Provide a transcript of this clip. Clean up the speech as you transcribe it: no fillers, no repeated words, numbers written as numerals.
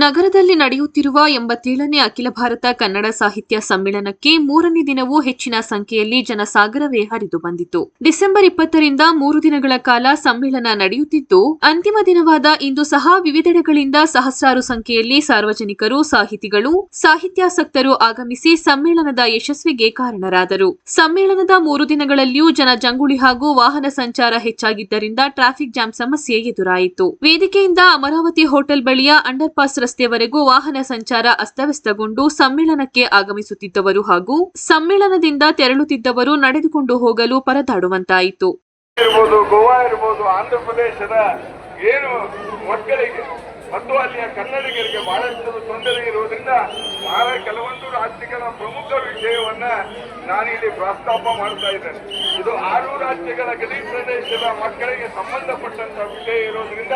ನಗರದಲ್ಲಿ ನಡೆಯುತ್ತಿರುವ 87ನೇ ಅಖಿಲ ಭಾರತ ಕನ್ನಡ ಸಾಹಿತ್ಯ ಸಮ್ಮೇಳನಕ್ಕೆ 3ನೇ ದಿನವೂ ಹೆಚ್ಚಿನ ಸಂಖ್ಯೆಯಲ್ಲಿ ಜನಸಾಗರವೇ ಹರಿದು ಬಂದಿತು. ಡಿಸೆಂಬರ್ 20ರಿಂದ 3 ದಿನಗಳ ಕಾಲ ಸಮ್ಮೇಳನ ನಡೆಯುತ್ತಿದ್ದು, ಅಂತಿಮ ದಿನವಾದ ಇಂದು ಸಹ ವಿವಿಧೆಡೆಗಳಿಂದ ಸಹಸ್ರಾರು ಸಂಖ್ಯೆಯಲ್ಲಿ ಸಾರ್ವಜನಿಕರು, ಸಾಹಿತಿಗಳು, ಸಾಹಿತ್ಯಾಸಕ್ತರು ಆಗಮಿಸಿ ಸಮ್ಮೇಳನದ ಯಶಸ್ವಿಗೆ ಕಾರಣರಾದರು. ಸಮ್ಮೇಳನದ 3 ದಿನಗಳಲ್ಲಿಯೂ ಜನಜಂಗುಳಿ ಹಾಗೂ ವಾಹನ ಸಂಚಾರ ಹೆಚ್ಚಾಗಿದ್ದರಿಂದ ಟ್ರಾಫಿಕ್ ಜಾಮ್ ಸಮಸ್ಯೆ ಎದುರಾಯಿತು. ವೇದಿಕೆಯಿಂದ ಅಮರಾವತಿ ಹೋಟೆಲ್ ಬಳಿಯ ಅಂಡರ್ ಪಾಸ್ ರಸ್ತೆವರೆಗೂ ವಾಹನ ಸಂಚಾರ ಅಸ್ತವ್ಯಸ್ತಗೊಂಡು ಸಮ್ಮೇಳನಕ್ಕೆ ಆಗಮಿಸುತ್ತಿದ್ದವರು ಹಾಗೂ ಸಮ್ಮೇಳನದಿಂದ ತೆರಳುತ್ತಿದ್ದವರು ನಡೆದುಕೊಂಡು ಹೋಗಲು ಪರದಾಡುವಂತಾಯಿತು. ಗೋವಾ ಇರಬಹುದು, ಆಂಧ್ರ ಪ್ರದೇಶದ ಏನು ಮಕ್ಕಳಿಗೆ ಮತ್ತು ಅಲ್ಲಿಯ ಕನ್ನಡಿಗರಿಗೆ ಬಹಳಷ್ಟು ತೊಂದರೆ ಇರುವುದರಿಂದ ಕೆಲವೊಂದು ರಾಜ್ಯಗಳ ಪ್ರಮುಖ ವಿಷಯವನ್ನ ನಾನಿಲ್ಲಿ ಪ್ರಸ್ತಾಪ ಮಾಡ್ತಾ ಇದ್ದೇನೆ. ಇದು 6 ರಾಜ್ಯಗಳ ಗಡಿ ಪ್ರದೇಶದ ಮಕ್ಕಳಿಗೆ ಸಂಬಂಧಪಟ್ಟಂತ ವಿಷಯ ಇರೋದ್ರಿಂದ